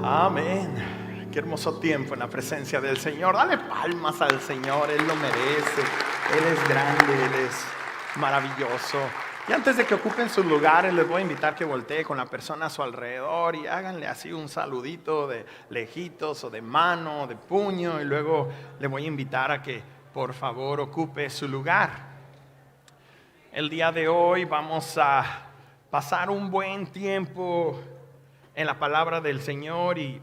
Amén. Qué hermoso tiempo en la presencia del Señor. Dale palmas al Señor, Él lo merece. Él es grande, Él es maravilloso. Y antes de que ocupen sus lugares, les voy a invitar que voltee con la persona a su alrededor y háganle así un saludito de lejitos o de mano, de puño. Y luego le voy a invitar a que por favor ocupe su lugar. El día de hoy vamos a pasar un buen tiempo en la palabra del Señor y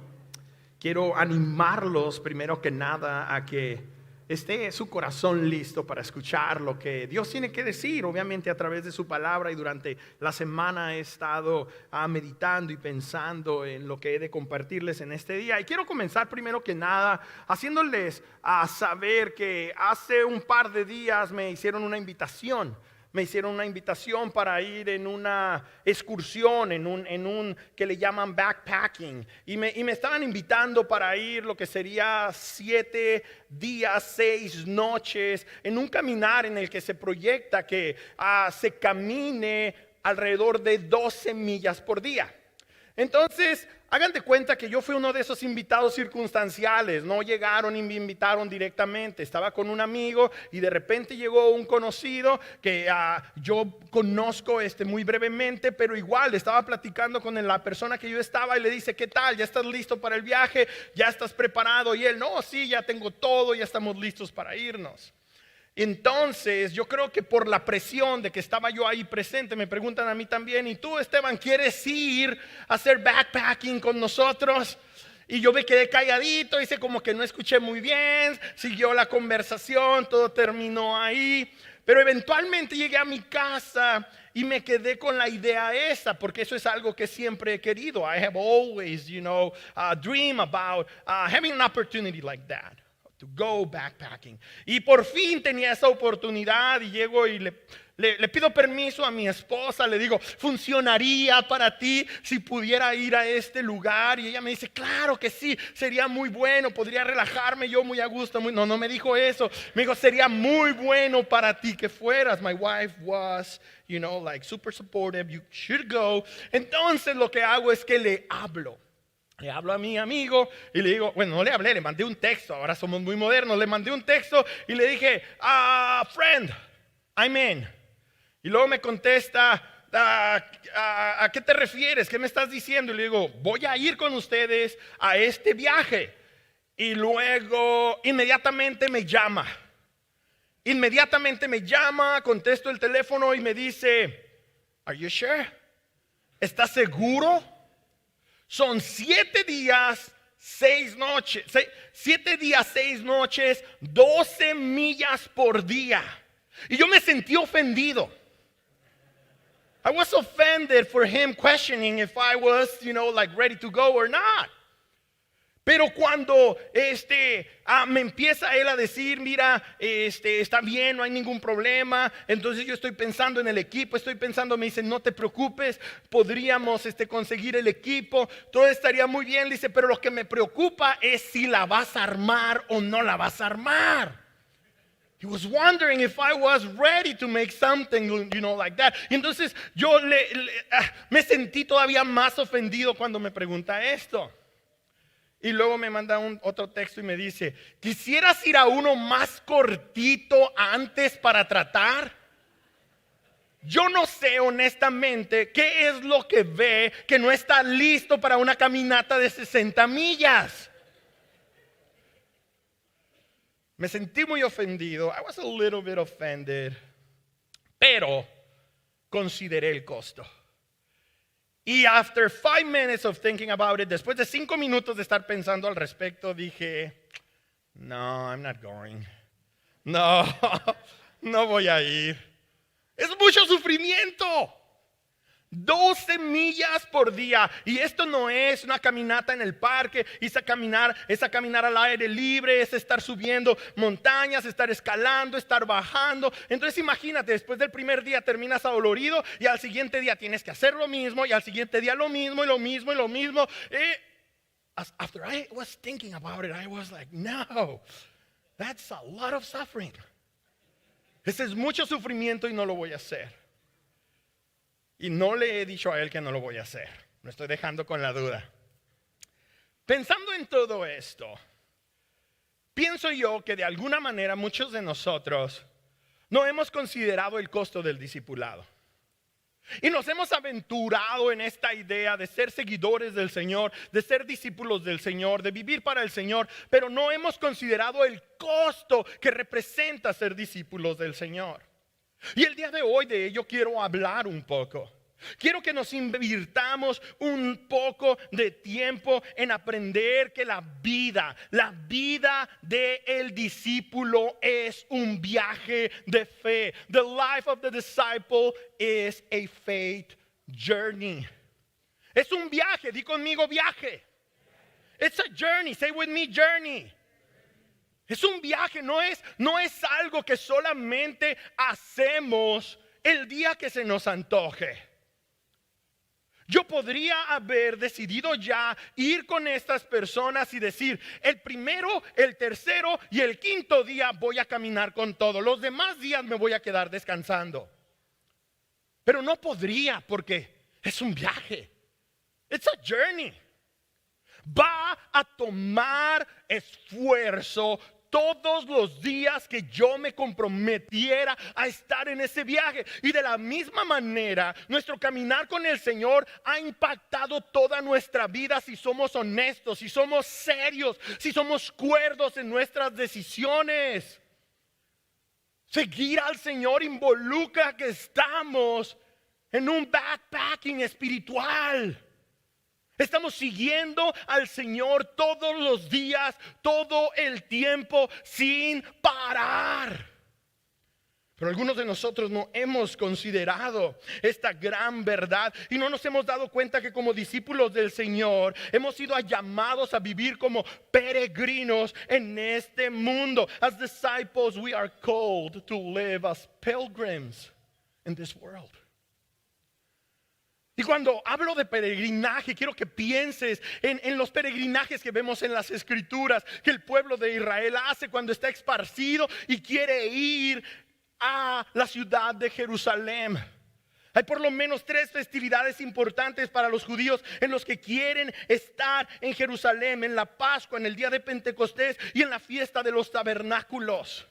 quiero animarlos primero que nada a que esté su corazón listo para escuchar lo que Dios tiene que decir, obviamente a través de su palabra. Y durante la semana he estado meditando y pensando en lo que he de compartirles en este día. Y quiero comenzar primero que nada haciéndoles saber que hace un par de días me hicieron una invitación. Me hicieron una invitación para ir en una excursión, en un que le llaman backpacking. Y me estaban invitando para ir lo que sería 7 días, 6 noches, en un caminar en el que se proyecta que se camine alrededor de 12 millas por día. Entonces, hagan de cuenta que yo fui uno de esos invitados circunstanciales. No llegaron y me invitaron directamente. Estaba con un amigo y de repente llegó un conocido que yo conozco muy brevemente, pero igual estaba platicando con la persona que yo estaba y le dice: ¿qué tal? ¿Ya estás listo para el viaje? ¿Ya estás preparado? Y él: no, sí, ya tengo todo, ya estamos listos para irnos. Entonces yo creo que por la presión de que estaba yo ahí presente, me preguntan a mí también: ¿y tú, Esteban, quieres ir a hacer backpacking con nosotros? Y yo me quedé calladito, hice como que no escuché muy bien, siguió la conversación, todo terminó ahí. Pero eventualmente llegué a mi casa y me quedé con la idea esa, porque eso es algo que siempre he querido. I have always, dream about having an opportunity like that, to go backpacking. Y por fin tenía esa oportunidad y llego y le pido permiso a mi esposa. Le digo: ¿funcionaría para ti si pudiera ir a este lugar? Y ella me dice: claro que sí, sería muy bueno, podría relajarme yo muy a gusto. No me dijo eso, me dijo: sería muy bueno para ti que fueras. My wife was, super supportive, you should go. Entonces lo que hago es que le hablo a mi amigo y le digo, bueno, no le hablé, le mandé un texto. Ahora somos muy modernos. Le mandé un texto y le dije: friend, I'm in. Y luego me contesta: ¿a qué te refieres? ¿Qué me estás diciendo? Y le digo: voy a ir con ustedes a este viaje. Y luego inmediatamente me llama, contesto el teléfono y me dice: Are you sure? ¿Estás seguro? Son 7 días, 6 noches, 7 días, 6 noches, 12 millas por día. Y yo me sentí ofendido. I was offended for him questioning if I was, ready to go or not. Pero cuando me empieza él a decir: mira, está bien, no hay ningún problema. Entonces yo estoy pensando en el equipo, me dice: no te preocupes, podríamos conseguir el equipo, todo estaría muy bien. Dice: pero lo que me preocupa es si la vas a armar o no la vas a armar. He was wondering if I was ready to make something, like that. Y entonces yo me sentí todavía más ofendido cuando me pregunta esto. Y luego me manda otro texto y me dice: ¿quisieras ir a uno más cortito antes para tratar? Yo no sé honestamente qué es lo que ve que no está listo para una caminata de 60 millas. Me sentí muy ofendido. I was a little bit offended. Pero consideré el costo. Y after 5 minutes of thinking about it, después de 5 minutos de estar pensando al respecto, dije: no, I'm not going. No, no voy a ir. Es mucho sufrimiento. 12 millas por día. Y esto no es una caminata en el parque. Es a caminar al aire libre. Es estar subiendo montañas, estar escalando, estar bajando. Entonces imagínate, después del primer día terminas adolorido y al siguiente día tienes que hacer lo mismo, y al siguiente día lo mismo y lo mismo y lo mismo. After I was thinking about it, I was like, no, that's a lot of suffering. Ese es mucho sufrimiento y no lo voy a hacer. Y no le he dicho a él que no lo voy a hacer. Me estoy dejando con la duda. Pensando en todo esto, pienso yo que de alguna manera muchos de nosotros no hemos considerado el costo del discipulado. Y nos hemos aventurado en esta idea de ser seguidores del Señor, de ser discípulos del Señor, de vivir para el Señor, pero no hemos considerado el costo que representa ser discípulos del Señor. Y el día de hoy de ello quiero hablar un poco. Quiero que nos invirtamos un poco de tiempo en aprender que la vida del discípulo es un viaje de fe. The life of the disciple is a faith journey. Es un viaje, di conmigo viaje. It's a journey, say with me journey. Es un viaje, no es algo que solamente hacemos el día que se nos antoje. Yo podría haber decidido ya ir con estas personas y decir, el primero, el tercero y el quinto día voy a caminar con todo. Los demás días me voy a quedar descansando. Pero no podría porque es un viaje. It's a journey. Va a tomar esfuerzo todos los días que yo me comprometiera a estar en ese viaje. Y de la misma manera, nuestro caminar con el Señor ha impactado toda nuestra vida si somos honestos, si somos serios, si somos cuerdos en nuestras decisiones. Seguir al Señor involucra que estamos en un backpacking espiritual. Estamos siguiendo al Señor todos los días, todo el tiempo, sin parar. Pero algunos de nosotros no hemos considerado esta gran verdad y no nos hemos dado cuenta que como discípulos del Señor hemos sido llamados a vivir como peregrinos en este mundo. As disciples, we are called to live as pilgrims in this world. Y cuando hablo de peregrinaje, quiero que pienses en los peregrinajes que vemos en las Escrituras, que el pueblo de Israel hace cuando está esparcido y quiere ir a la ciudad de Jerusalén. Hay por lo menos 3 festividades importantes para los judíos en los que quieren estar en Jerusalén: en la Pascua, en el día de Pentecostés y en la fiesta de los tabernáculos.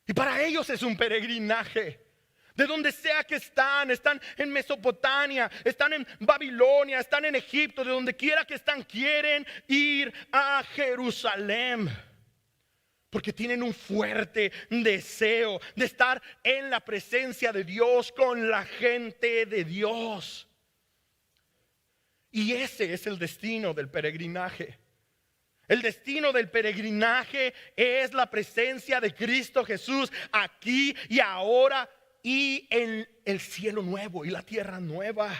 Y para ellos es un peregrinaje. De donde sea que están en Mesopotamia, están en Babilonia, están en Egipto, de donde quiera que están, quieren ir a Jerusalén. Porque tienen un fuerte deseo de estar en la presencia de Dios, con la gente de Dios. Y ese es el destino del peregrinaje. El destino del peregrinaje es la presencia de Cristo Jesús aquí y ahora, y en el cielo nuevo y la tierra nueva.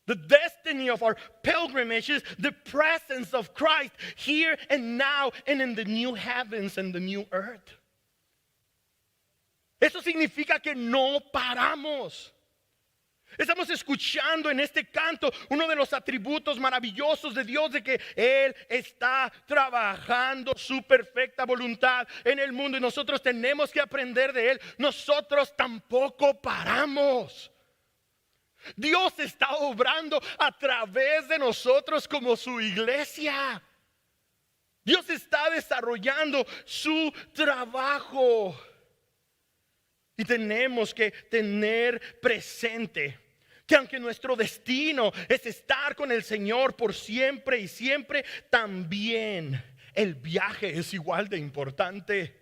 The destiny of our pilgrimage is the presence of Christ here and now and in the new heavens and the new earth. Eso significa que no paramos. Estamos escuchando en este canto uno de los atributos maravillosos de Dios, de que Él está trabajando su perfecta voluntad en el mundo y nosotros tenemos que aprender de Él. Nosotros tampoco paramos. Dios está obrando a través de nosotros como su iglesia. Dios está desarrollando su trabajo. Y tenemos que tener presente que aunque nuestro destino es estar con el Señor por siempre y siempre, también el viaje es igual de importante.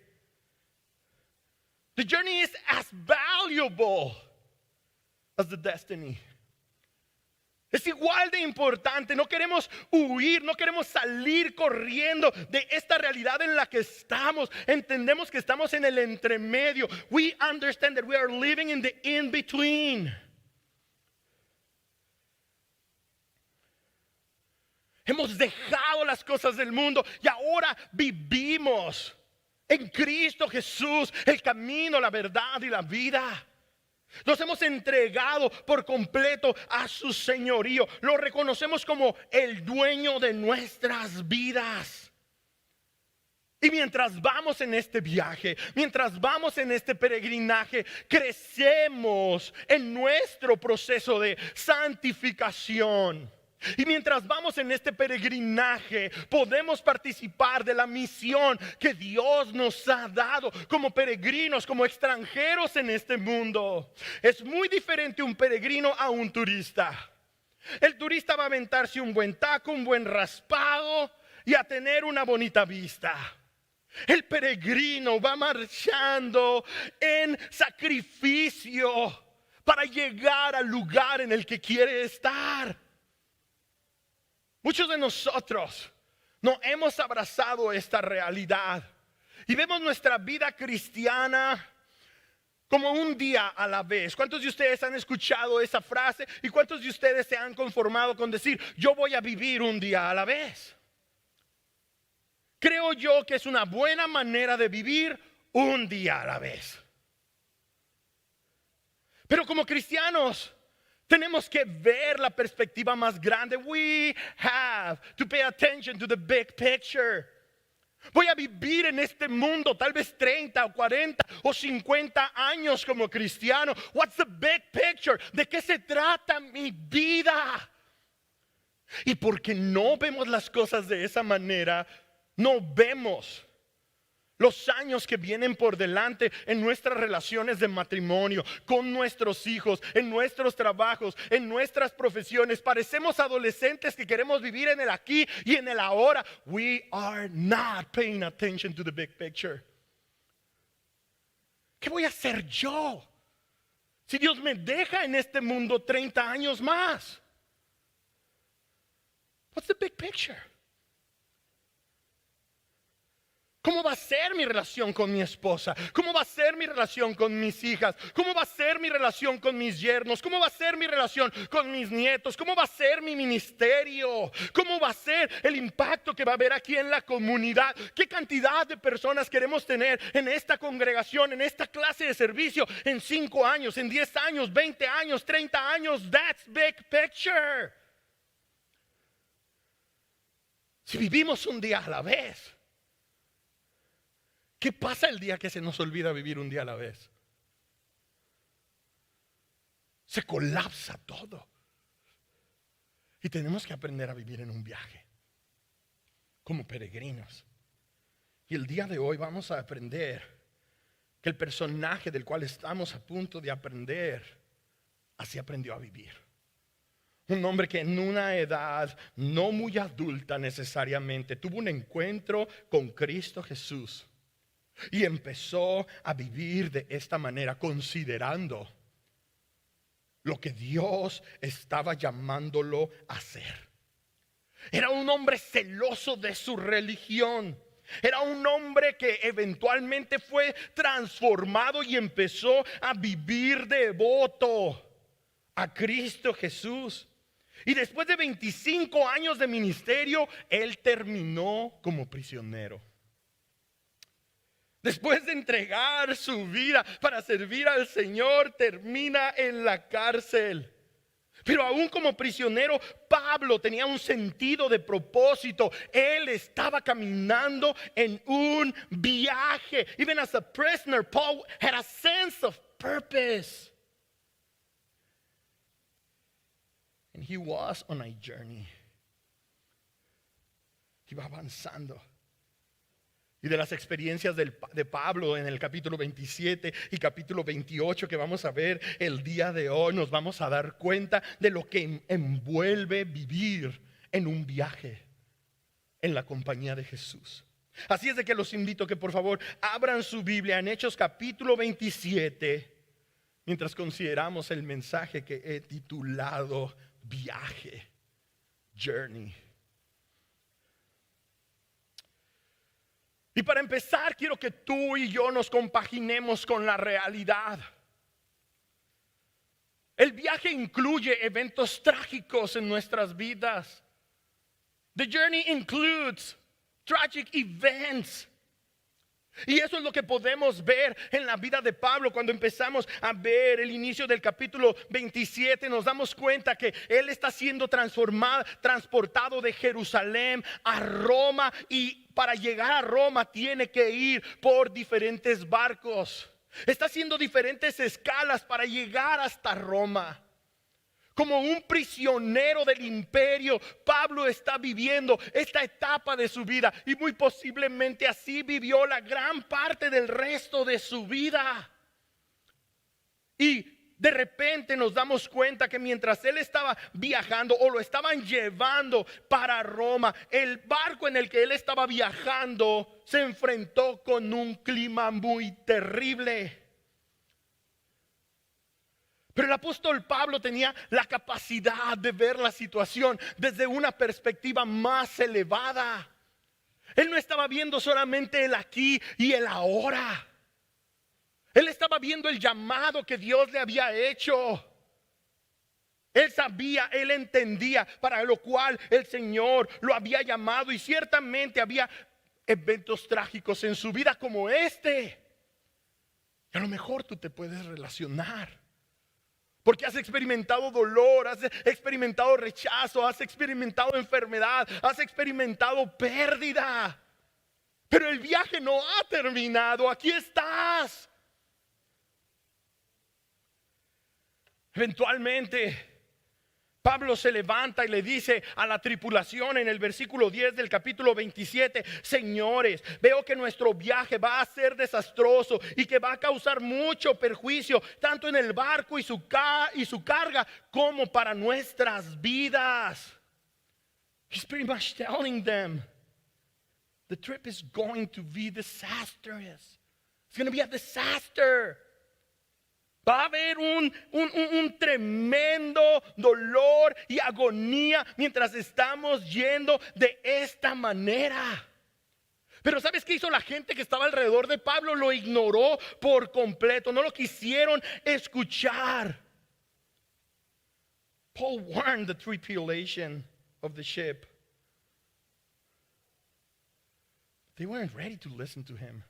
The journey is as valuable as the destiny. Es igual de importante. No queremos huir, no queremos salir corriendo de esta realidad en la que estamos. Entendemos que estamos en el entremedio. We understand that we are living in the in-between. Hemos dejado las cosas del mundo y ahora vivimos en Cristo Jesús, el camino, la verdad y la vida. Nos hemos entregado por completo a su señorío. Lo reconocemos como el dueño de nuestras vidas. Y mientras vamos en este viaje, mientras vamos en este peregrinaje, crecemos en nuestro proceso de santificación. Y mientras vamos en este peregrinaje, podemos participar de la misión que Dios nos ha dado como peregrinos, como extranjeros en este mundo. Es muy diferente un peregrino a un turista. El turista va a aventarse un buen taco, un buen raspado y a tener una bonita vista. El peregrino va marchando en sacrificio para llegar al lugar en el que quiere estar. Muchos de nosotros no hemos abrazado esta realidad y vemos nuestra vida cristiana como un día a la vez. ¿Cuántos de ustedes han escuchado esa frase? ¿Y cuántos de ustedes se han conformado con decir, yo voy a vivir un día a la vez? Creo yo que es una buena manera de vivir un día a la vez. Pero como cristianos, tenemos que ver la perspectiva más grande. We have to pay attention to the big picture. Voy a vivir en este mundo tal vez 30 o 40 o 50 años como cristiano. What's the big picture? ¿De qué se trata mi vida? Y porque no vemos las cosas de esa manera, no vemos los años que vienen por delante en nuestras relaciones de matrimonio, con nuestros hijos, en nuestros trabajos, en nuestras profesiones. Parecemos adolescentes que queremos vivir en el aquí y en el ahora. We are not paying attention to the big picture. ¿Qué voy a hacer yo si Dios me deja en este mundo 30 años más? What's the big picture? ¿Cómo va a ser mi relación con mi esposa? ¿Cómo va a ser mi relación con mis hijas? ¿Cómo va a ser mi relación con mis yernos? ¿Cómo va a ser mi relación con mis nietos? ¿Cómo va a ser mi ministerio? ¿Cómo va a ser el impacto que va a haber aquí en la comunidad? ¿Qué cantidad de personas queremos tener en esta congregación, en esta clase de servicio en 5 años, en 10 años, 20 años, 30 años? That's big picture. Si vivimos un día a la vez, ¿qué pasa el día que se nos olvida vivir un día a la vez? Se colapsa todo. Y tenemos que aprender a vivir en un viaje, como peregrinos. Y el día de hoy vamos a aprender que el personaje del cual estamos a punto de aprender, así aprendió a vivir. Un hombre que en una edad no muy adulta necesariamente tuvo un encuentro con Cristo Jesús. Y empezó a vivir de esta manera, considerando lo que Dios estaba llamándolo a hacer. Era un hombre celoso de su religión. Era un hombre que eventualmente fue transformado y empezó a vivir devoto a Cristo Jesús. Y después de 25 años de ministerio, él terminó como prisionero. Después de entregar su vida para servir al Señor, termina en la cárcel. Pero aún como prisionero, Pablo tenía un sentido de propósito. Él estaba caminando en un viaje. Even as a prisoner, Paul had a sense of purpose. And he was on a journey. Iba avanzando. Y de las experiencias de Pablo en el capítulo 27 y capítulo 28 que vamos a ver el día de hoy, nos vamos a dar cuenta de lo que envuelve vivir en un viaje en la compañía de Jesús. Así es de que los invito que por favor abran su Biblia en Hechos capítulo 27, mientras consideramos el mensaje que he titulado Viaje, Journey. Y para empezar, quiero que tú y yo nos compaginemos con la realidad. El viaje incluye eventos trágicos en nuestras vidas. The journey includes tragic events. Y eso es lo que podemos ver en la vida de Pablo. Cuando empezamos a ver el inicio del capítulo 27, nos damos cuenta que él está siendo transportado de Jerusalén a Roma. Y para llegar a Roma tiene que ir por diferentes barcos. Está haciendo diferentes escalas para llegar hasta Roma. como un prisionero del imperio. Pablo está viviendo esta etapa de su vida y muy posiblemente así vivió la gran parte del resto de su vida. Y de repente nos damos cuenta que mientras él estaba viajando o lo estaban llevando para Roma, el barco en el que él estaba viajando se enfrentó con un clima muy terrible. Pero el apóstol Pablo tenía la capacidad de ver la situación desde una perspectiva más elevada. Él no estaba viendo solamente el aquí y el ahora. Él estaba viendo el llamado que Dios le había hecho. Él sabía, él entendía para lo cual el Señor lo había llamado. Y ciertamente había eventos trágicos en su vida como este. Y a lo mejor tú te puedes relacionar. Porque has experimentado dolor, has experimentado rechazo, has experimentado enfermedad, has experimentado pérdida. Pero el viaje no ha terminado, aquí estás. Eventualmente, Pablo se levanta y le dice a la tripulación en el versículo 10 del capítulo 27: señores, veo que nuestro viaje va a ser desastroso y que va a causar mucho perjuicio, tanto en el barco y su carga, como para nuestras vidas. He's pretty much telling them the trip is going to be disastrous. It's going to be a disaster. Va a haber un tremendo dolor y agonía mientras estamos yendo de esta manera. Pero ¿sabes qué hizo la gente que estaba alrededor de Pablo? Lo ignoró por completo, no lo quisieron escuchar. Paul warned the tripulation of the ship. They weren't ready to listen to him.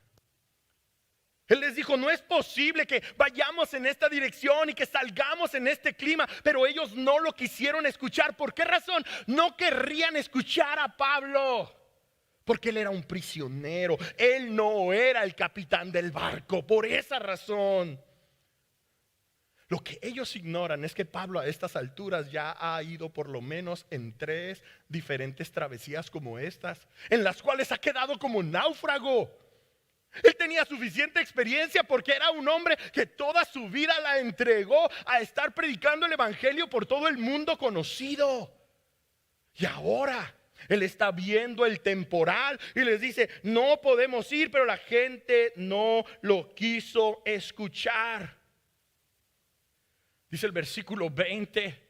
Él les dijo: no es posible que vayamos en esta dirección y que salgamos en este clima. Pero ellos no lo quisieron escuchar. ¿Por qué razón? No querrían escuchar a Pablo. Porque él era un prisionero. Él no era el capitán del barco. Por esa razón. Lo que ellos ignoran es que Pablo a estas alturas ya ha ido por lo menos en 3 diferentes travesías como estas, en las cuales ha quedado como náufrago. Él tenía suficiente experiencia porque era un hombre que toda su vida la entregó a estar predicando el evangelio por todo el mundo conocido. Y ahora él está viendo el temporal y les dice: no podemos ir, pero la gente no lo quiso escuchar. Dice el versículo 20: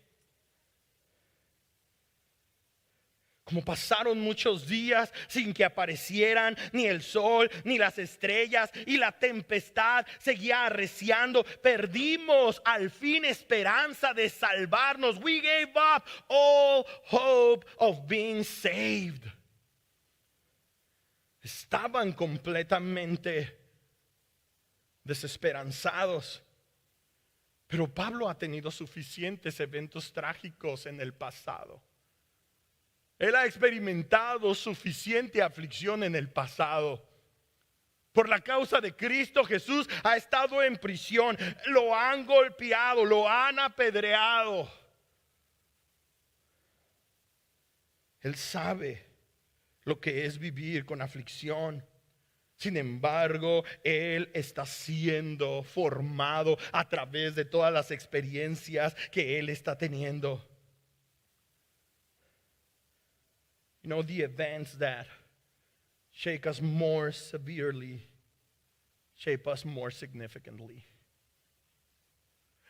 como pasaron muchos días sin que aparecieran ni el sol ni las estrellas, y la tempestad seguía arreciando, perdimos al fin esperanza de salvarnos. We gave up all hope of being saved. Estaban completamente desesperanzados. Pero Pablo ha tenido suficientes eventos trágicos en el pasado. Él ha experimentado suficiente aflicción en el pasado. Por la causa de Cristo Jesús ha estado en prisión. Lo han golpeado, lo han apedreado. Él sabe lo que es vivir con aflicción. Sin embargo, él está siendo formado a través de todas las experiencias que él está teniendo. You know, the events that shake us more severely shape us more significantly.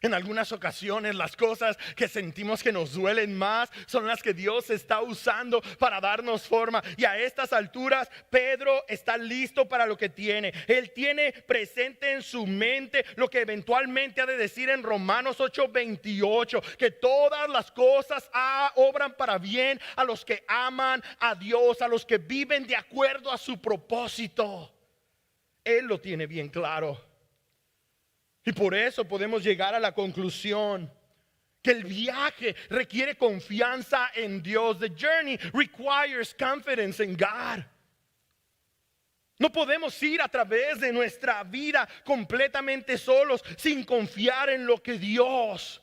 En algunas ocasiones las cosas que sentimos que nos duelen más son las que Dios está usando para darnos forma. Y a estas alturas Pedro está listo para lo que tiene. Él tiene presente en su mente lo que eventualmente ha de decir en Romanos 8:28, que todas las cosas obran para bien a los que aman a Dios, a los que viven de acuerdo a su propósito. Él lo tiene bien claro. Y por eso podemos llegar a la conclusión que el viaje requiere confianza en Dios. The journey requires confidence in God. No podemos ir a través de nuestra vida completamente solos sin confiar en lo que Dios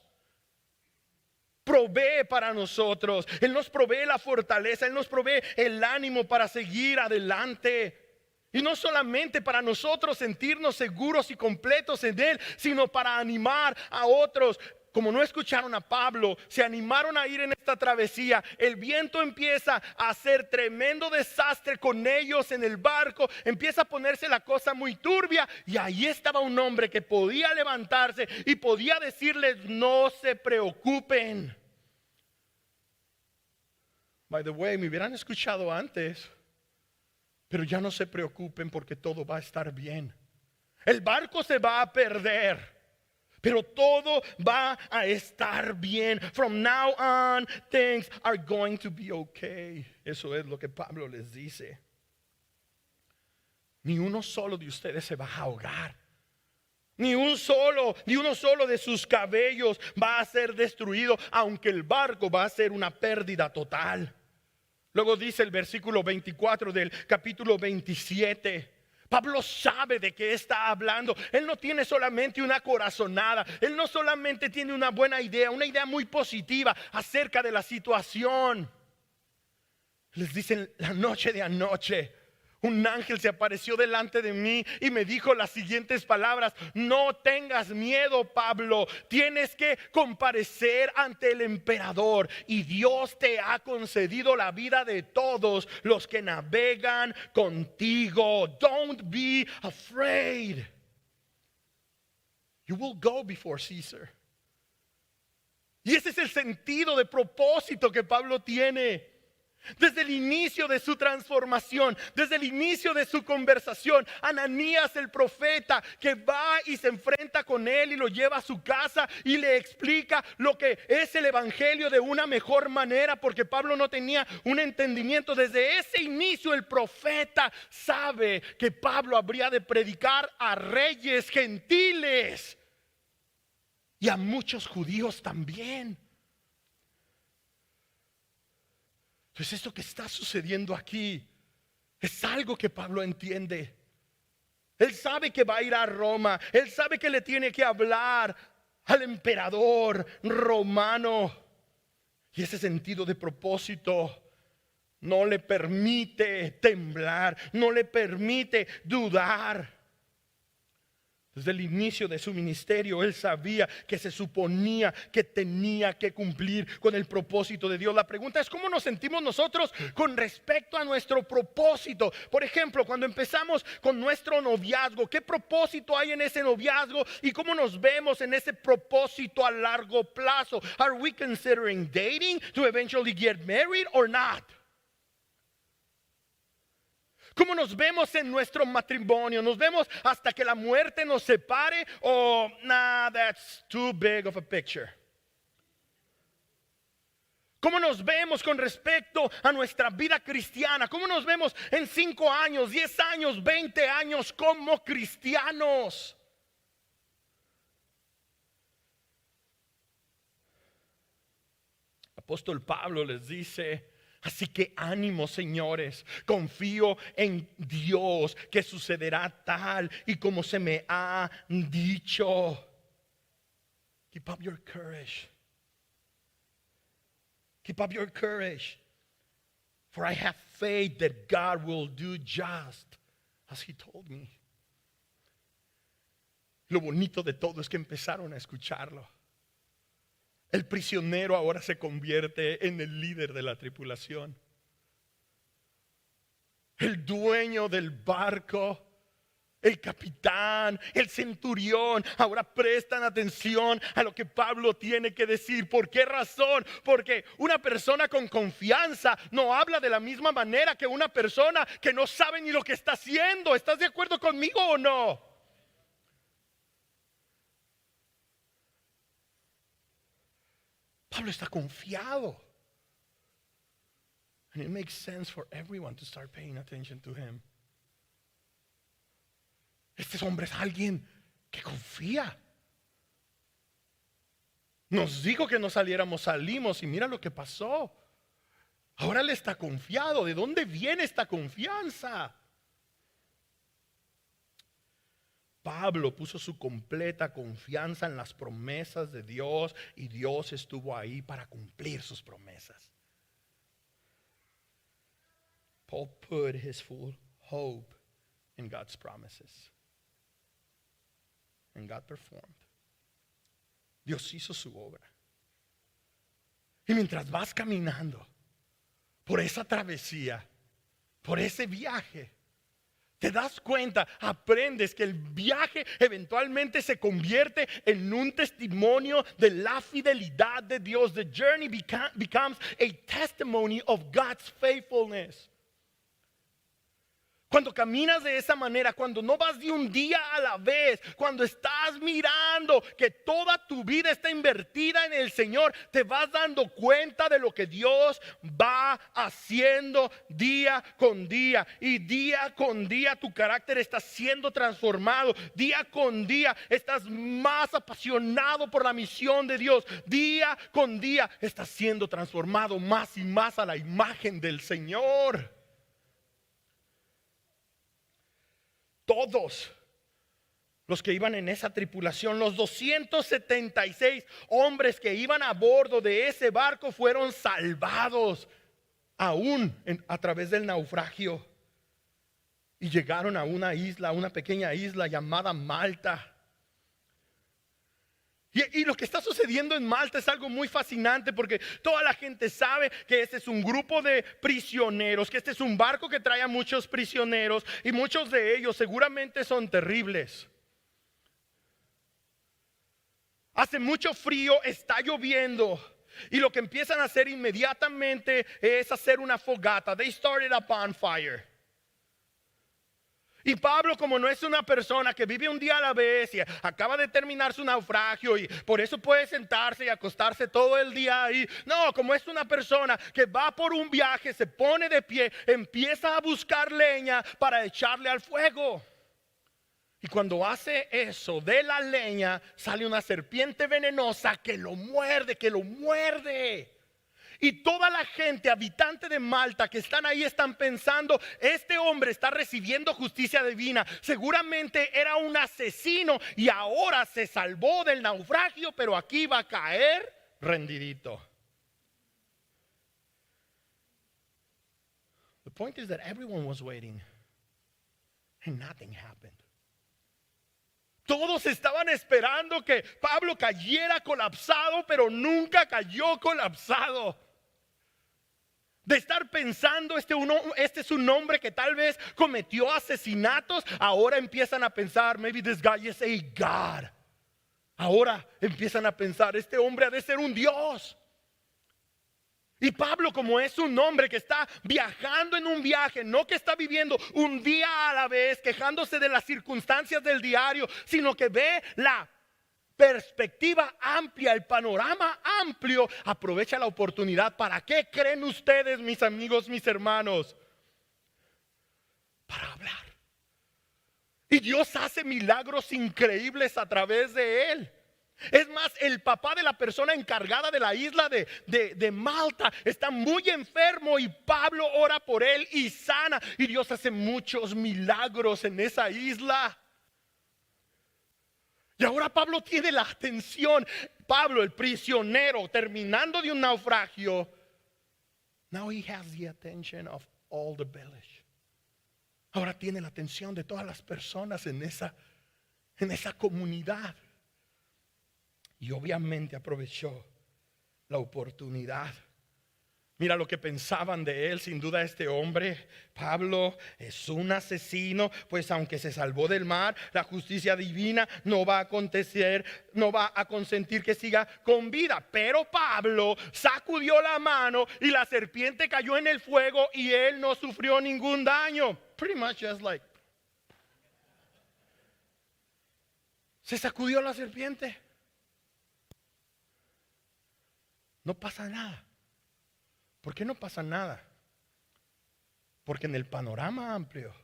provee para nosotros. Él nos provee la fortaleza, Él nos provee el ánimo para seguir adelante. Y no solamente para nosotros sentirnos seguros y completos en Él, sino para animar a otros. Como no escucharon a Pablo, se animaron a ir en esta travesía. El viento empieza a hacer tremendo desastre con ellos en el barco. Empieza a ponerse la cosa muy turbia. Y ahí estaba un hombre que podía levantarse y podía decirles: no se preocupen. By the way, me hubieran escuchado antes. Pero ya no se preocupen, porque todo va a estar bien. El barco se va a perder, pero todo va a estar bien. From now on, things are going to be okay. Eso es lo que Pablo les dice. Ni uno solo de ustedes se va a ahogar. Ni uno solo de sus cabellos va a ser destruido, aunque el barco va a ser una pérdida total. Luego dice el versículo 24 del capítulo 27. Pablo sabe de qué está hablando. Él no tiene solamente una corazonada. Él no solamente tiene una buena idea, una idea muy positiva acerca de la situación. Les dicen: la noche de anoche, un ángel se apareció delante de mí y me dijo las siguientes palabras: no tengas miedo, Pablo, tienes que comparecer ante el emperador, y Dios te ha concedido la vida de todos los que navegan contigo. Don't be afraid. You will go before Caesar. Y ese es el sentido de propósito que Pablo tiene. Desde el inicio de su transformación, desde el inicio de su conversación, Ananías el profeta, que va y se enfrenta con él y lo lleva a su casa y le explica lo que es el evangelio de una mejor manera, porque Pablo no tenía un entendimiento. Desde ese inicio el profeta sabe que Pablo habría de predicar a reyes gentiles y a muchos judíos también. Entonces, esto que está sucediendo aquí es algo que Pablo entiende. Él sabe que va a ir a Roma. Él sabe que le tiene que hablar al emperador romano. Y ese sentido de propósito no le permite temblar, no le permite dudar. Desde el inicio de su ministerio, él sabía que se suponía que tenía que cumplir con el propósito de Dios. La pregunta es: ¿cómo nos sentimos nosotros con respecto a nuestro propósito? Por ejemplo, cuando empezamos con nuestro noviazgo, ¿qué propósito hay en ese noviazgo? ¿Y cómo nos vemos en ese propósito a largo plazo? Are we considering dating to eventually get married or not? ¿Cómo nos vemos en nuestro matrimonio? ¿Nos vemos hasta que la muerte nos separe? ¿O nah, that's too big of a picture? ¿Cómo nos vemos con respecto a nuestra vida cristiana? ¿Cómo nos vemos en 5 años, 10 años, 20 años como cristianos? Apóstol Pablo les dice: así que ánimo, señores, confío en Dios que sucederá tal y como se me ha dicho. Keep up your courage. Keep up your courage. For I have faith that God will do just as He told me. Lo bonito de todo es que empezaron a escucharlo. El prisionero ahora se convierte en el líder de la tripulación. El dueño del barco, el capitán, el centurión, ahora prestan atención a lo que Pablo tiene que decir. ¿Por qué razón? Porque una persona con confianza no habla de la misma manera que una persona que no sabe ni lo que está haciendo. ¿Estás de acuerdo conmigo o no? Pablo está confiado. And it makes sense for everyone to start paying attention to him. Este hombre es alguien que confía. Nos dijo que no saliéramos, salimos, y mira lo que pasó. Ahora él está confiado. ¿De dónde viene esta confianza? Pablo puso su completa confianza en las promesas de Dios y Dios estuvo ahí para cumplir sus promesas. Paul put his full hope in God's promises. And God performed. Dios hizo su obra. Y mientras vas caminando por esa travesía, por ese viaje, te das cuenta, aprendes que el viaje eventualmente se convierte en un testimonio de la fidelidad de Dios. The journey becomes a testimony of God's faithfulness. Cuando caminas de esa manera, cuando no vas de un día a la vez, cuando estás mirando que toda tu vida está invertida en el Señor, te vas dando cuenta de lo que Dios va haciendo día con día. Y día con día tu carácter está siendo transformado. Día con día estás más apasionado por la misión de Dios. Día con día estás siendo transformado más y más a la imagen del Señor. Todos los que iban en esa tripulación, los 276 hombres que iban a bordo de ese barco fueron salvados aún a través del naufragio. Y llegaron a una isla, una pequeña isla llamada Malta. Y lo que está sucediendo en Malta es algo muy fascinante, porque toda la gente sabe que este es un grupo de prisioneros, que este es un barco que trae a muchos prisioneros, y muchos de ellos seguramente son terribles. Hace mucho frío, está lloviendo, y lo que empiezan a hacer inmediatamente es hacer una fogata. They started a bonfire. Y Pablo, como no es una persona que vive un día a la vez y acaba de terminar su naufragio y por eso puede sentarse y acostarse todo el día ahí. No, como es una persona que va por un viaje, se pone de pie, empieza a buscar leña para echarle al fuego. Y cuando hace eso, de la leña sale una serpiente venenosa que lo muerde. Y toda la gente habitante de Malta que están ahí están pensando: este hombre está recibiendo justicia divina. Seguramente era un asesino y ahora se salvó del naufragio, pero aquí va a caer rendidito. The point is that everyone was waiting and nothing happened. Todos estaban esperando que Pablo cayera colapsado, pero nunca cayó colapsado. De estar pensando, este es un hombre que tal vez cometió asesinatos, ahora empiezan a pensar, maybe this guy is a God. Ahora empiezan a pensar, este hombre ha de ser un Dios. Y Pablo, como es un hombre que está viajando en un viaje, no que está viviendo un día a la vez, quejándose de las circunstancias del diario, sino que ve la perspectiva amplia, el panorama amplio, aprovecha la oportunidad. ¿Para qué creen ustedes, mis amigos, mis hermanos? Para hablar. Y Dios hace milagros increíbles a través de él. Es más, el papá de la persona encargada de la isla de Malta está muy enfermo y Pablo ora por él y sana. Y Dios hace muchos milagros en esa isla. Y ahora Pablo tiene la atención. Pablo, el prisionero, terminando de un naufragio. Now he has the attention of all the village. Ahora tiene la atención de todas las personas en esa comunidad. Y obviamente aprovechó la oportunidad. Mira lo que pensaban de él. Sin duda este hombre, Pablo, es un asesino, pues aunque se salvó del mar, la justicia divina no va a acontecer, no va a consentir que siga con vida. Pero Pablo sacudió la mano y la serpiente cayó en el fuego y él no sufrió ningún daño. Pretty much just like, se sacudió la serpiente. No pasa nada. ¿Por qué no pasa nada? Porque en el panorama amplio,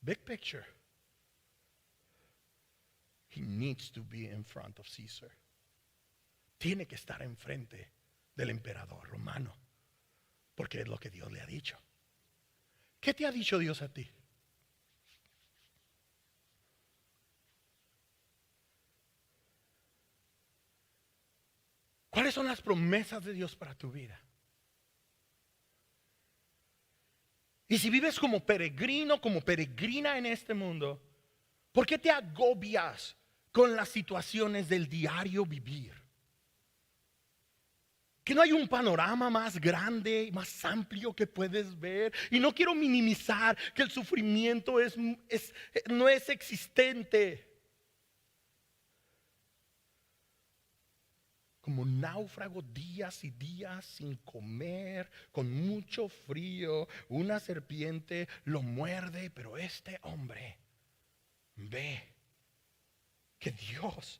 big picture, he needs to be in front of Caesar. Tiene que estar enfrente del emperador romano, porque es lo que Dios le ha dicho. ¿Qué te ha dicho Dios a ti? ¿Cuáles son las promesas de Dios para tu vida? Y si vives como peregrino, como peregrina en este mundo, ¿por qué te agobias con las situaciones del diario vivir? Que no hay un panorama más grande, más amplio que puedes ver. Y no quiero minimizar que el sufrimiento no es existente. Como náufrago, días y días sin comer, con mucho frío, una serpiente lo muerde, pero este hombre ve que Dios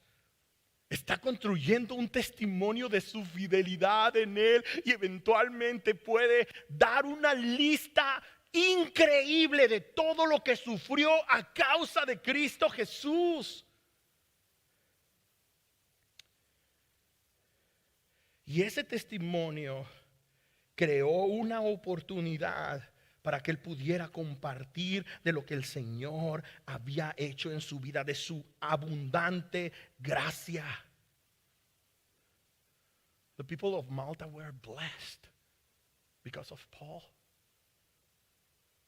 está construyendo un testimonio de su fidelidad en él y eventualmente puede dar una lista increíble de todo lo que sufrió a causa de Cristo Jesús. Y ese testimonio creó una oportunidad para que él pudiera compartir de lo que el Señor había hecho en su vida, de su abundante gracia. The people of Malta were blessed because of Paul.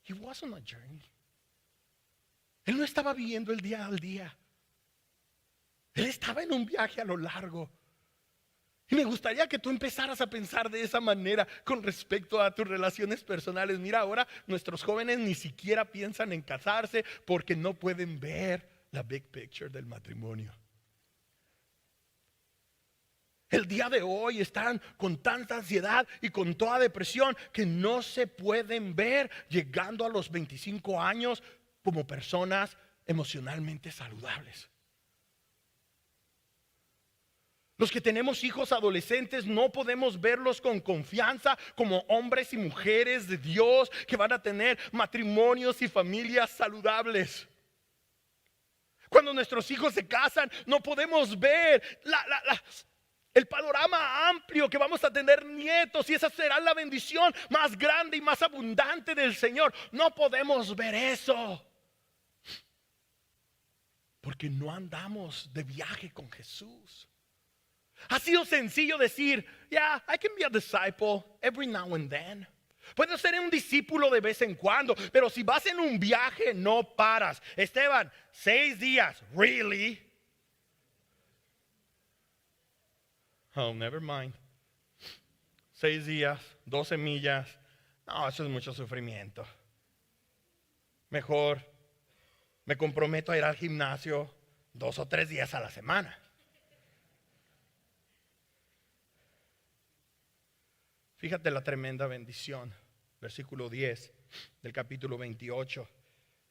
He was on a journey. Él no estaba viviendo el día al día. Él estaba en un viaje a lo largo. Y me gustaría que tú empezaras a pensar de esa manera con respecto a tus relaciones personales. Mira, ahora nuestros jóvenes ni siquiera piensan en casarse porque no pueden ver la big picture del matrimonio. El día de hoy están con tanta ansiedad y con toda depresión que no se pueden ver llegando a los 25 años como personas emocionalmente saludables. Los que tenemos hijos adolescentes no podemos verlos con confianza como hombres y mujeres de Dios que van a tener matrimonios y familias saludables. Cuando nuestros hijos se casan, no podemos ver el panorama amplio que vamos a tener nietos y esa será la bendición más grande y más abundante del Señor. No podemos ver eso porque no andamos de viaje con Jesús. Ha sido sencillo decir, yeah, I can be a disciple every now and then. Puedo ser un discípulo de vez en cuando, pero si vas en un viaje no paras. Esteban, 6 días, really? Oh, never mind. 6 días, 12 millas. No, eso es mucho sufrimiento. Mejor me comprometo a ir al gimnasio 2 o 3 días a la semana. Fíjate la tremenda bendición. Versículo 10 del capítulo 28.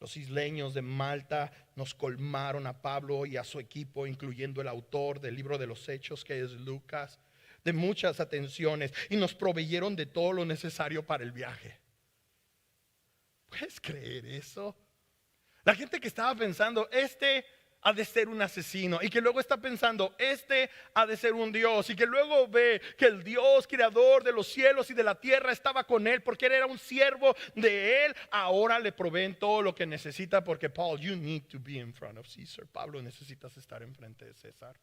Los isleños de Malta nos colmaron a Pablo y a su equipo, incluyendo el autor del libro de los Hechos, que es Lucas, de muchas atenciones y nos proveyeron de todo lo necesario para el viaje. ¿Puedes creer eso? La gente que estaba pensando, ha de ser un asesino, y que luego está pensando, ha de ser un Dios, y que luego ve que el Dios creador de los cielos y de la tierra estaba con él porque él era un siervo de él. Ahora le proveen todo lo que necesita porque Paul, you need to be in front of Caesar. Pablo, necesitas estar enfrente de César.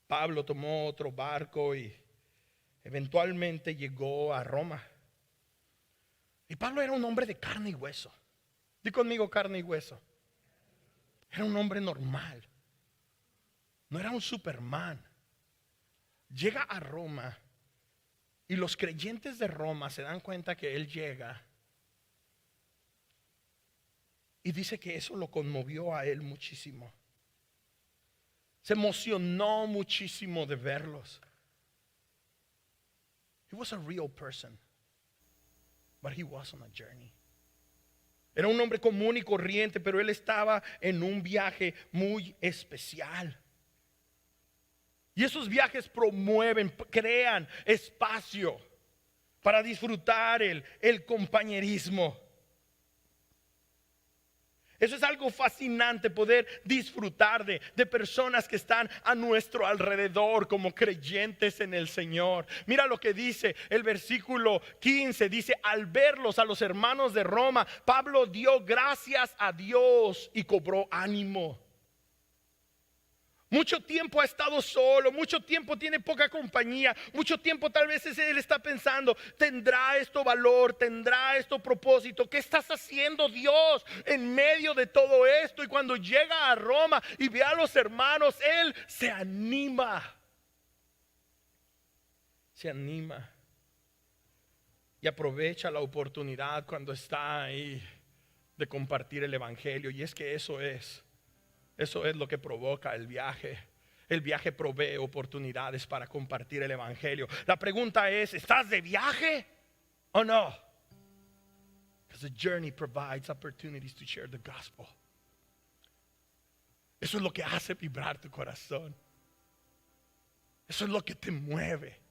Pablo tomó otro barco y eventualmente llegó a Roma. Y Pablo era un hombre de carne y hueso. Di conmigo, carne y hueso. Era un hombre normal. No era un Superman. Llega a Roma y los creyentes de Roma se dan cuenta que él llega. Y dice que eso lo conmovió a él muchísimo. Se emocionó muchísimo de verlos. He was a real person, but he was on a journey. Era un hombre común y corriente, pero él estaba en un viaje muy especial. Y esos viajes promueven, crean espacio para disfrutar el compañerismo. Eso es algo fascinante, poder disfrutar de personas que están a nuestro alrededor como creyentes en el Señor. Mira lo que dice el versículo 15, dice: al verlos a los hermanos de Roma, Pablo dio gracias a Dios y cobró ánimo. Mucho tiempo ha estado solo, mucho tiempo tiene poca compañía, mucho tiempo tal vez él está pensando: ¿tendrá esto valor? ¿Tendrá esto propósito? ¿Qué estás haciendo, Dios, en medio de todo esto? Y cuando llega a Roma y ve a los hermanos, él se anima. Se anima y aprovecha la oportunidad cuando está ahí de compartir el evangelio. Y es que eso es lo que provoca el viaje. El viaje provee oportunidades para compartir el evangelio. La pregunta es: ¿estás de viaje o no? Because the journey provides opportunities to share the gospel. Eso es lo que hace vibrar tu corazón. Eso es lo que te mueve.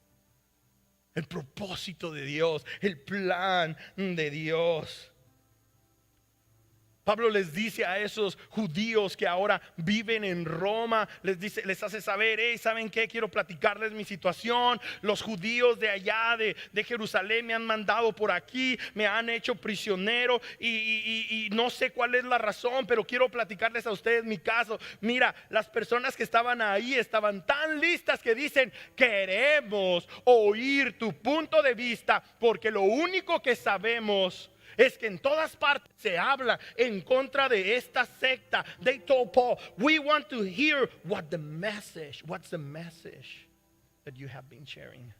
El propósito de Dios, el plan de Dios. Pablo les dice a esos judíos que ahora viven en Roma, les hace saber: hey, ¿saben qué? Quiero platicarles mi situación. Los judíos de allá de Jerusalén me han mandado por aquí, me han hecho prisionero y no sé cuál es la razón, pero quiero platicarles a ustedes mi caso. Mira, las personas que estaban ahí estaban tan listas que dicen: queremos oír tu punto de vista, porque lo único que sabemos es que en todas partes se habla en contra de esta secta. They told Paul: we want to hear what's the message that you have been sharing.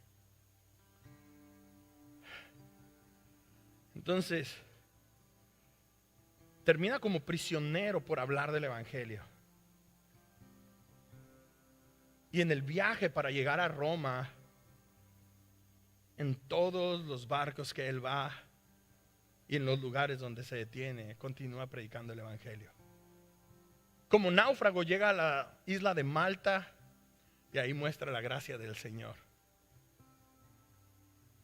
Entonces, termina como prisionero por hablar del evangelio. Y en el viaje para llegar a Roma, en todos los barcos que él va y en los lugares donde se detiene, continúa predicando el evangelio. Como náufrago llega a la isla de Malta y ahí muestra la gracia del Señor.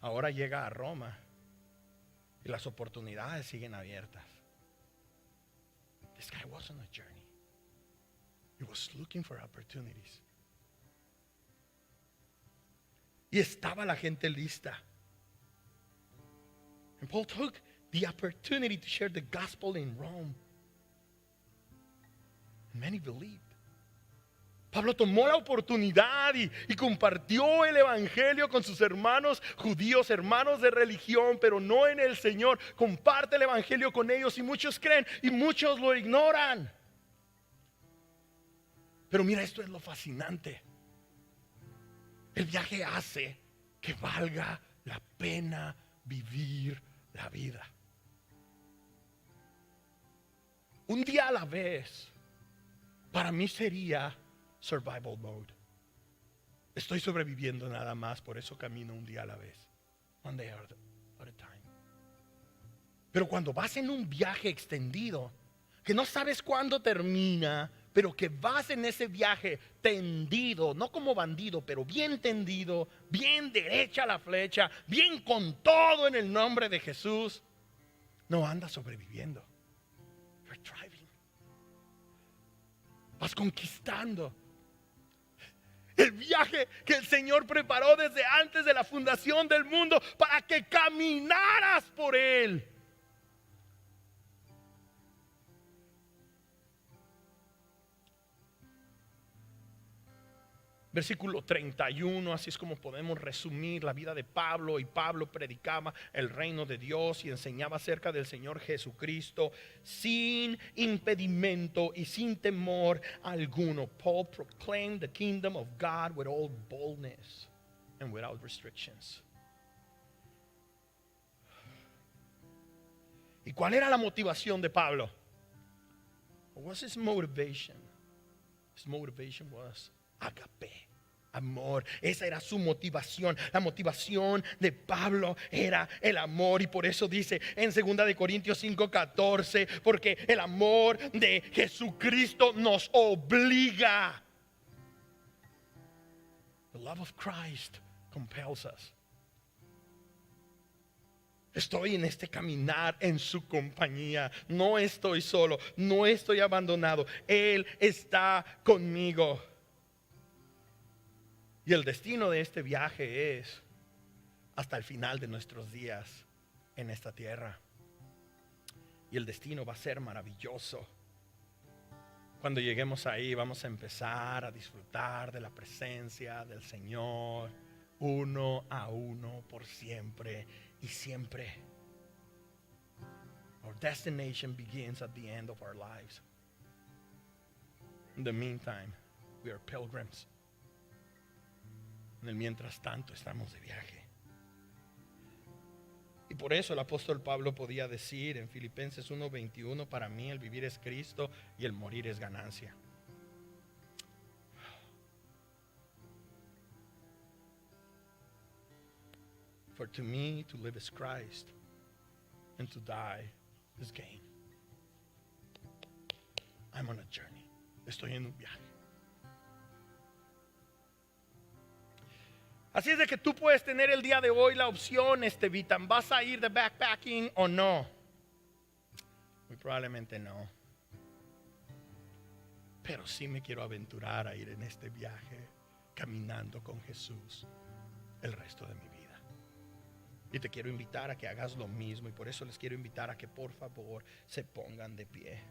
Ahora llega a Roma y las oportunidades siguen abiertas. This guy was on a journey. He was looking for opportunities. Y estaba la gente lista. And Paul took the opportunity to share the gospel in Rome. Many believed. Pablo tomó la oportunidad y compartió el evangelio con sus hermanos judíos, hermanos de religión, pero no en el Señor. Comparte el evangelio con ellos y muchos creen y muchos lo ignoran. Pero mira, esto es lo fascinante. El viaje hace que valga la pena vivir la vida. Un día a la vez, para mí sería survival mode. Estoy sobreviviendo nada más, por eso camino un día a la vez. One day at a time. Pero cuando vas en un viaje extendido, que no sabes cuándo termina, pero que vas en ese viaje tendido, no como bandido, pero bien tendido, bien derecha la flecha, bien con todo en el nombre de Jesús, no andas sobreviviendo. You're thriving. Vas conquistando. El viaje que el Señor preparó desde antes de la fundación del mundo para que caminaras por él. Versículo 31, así es como podemos resumir la vida de Pablo. Y Pablo predicaba el reino de Dios y enseñaba acerca del Señor Jesucristo sin impedimento y sin temor alguno. Paul proclaimed the kingdom of God with all boldness and without restrictions. ¿Y cuál era la motivación de Pablo? What was his motivation? His motivation was agape, amor. Esa era su motivación. La motivación de Pablo era el amor. Y por eso dice en 2 de Corintios 5:14, porque el amor de Jesucristo nos obliga. The love of Christ compels us. Estoy en este caminar en su compañía. No estoy solo, no estoy abandonado. Él está conmigo. Y el destino de este viaje es hasta el final de nuestros días en esta tierra. Y el destino va a ser maravilloso. Cuando lleguemos ahí vamos a empezar a disfrutar de la presencia del Señor, uno a uno, por siempre y siempre. Our destination begins at the end of our lives. In the meantime, we are pilgrims. En el mientras tanto estamos de viaje. Y por eso el apóstol Pablo podía decir en Filipenses 1:21, para mí el vivir es Cristo y el morir es ganancia. For to me to live is Christ and to die is gain. I'm on a journey. Estoy en un viaje. Así es de que tú puedes tener el día de hoy la opción, Vitan, ¿vas a ir de backpacking o no? Muy probablemente no. Pero sí me quiero aventurar a ir en este viaje caminando con Jesús el resto de mi vida. Y te quiero invitar a que hagas lo mismo, y por eso les quiero invitar a que por favor se pongan de pie.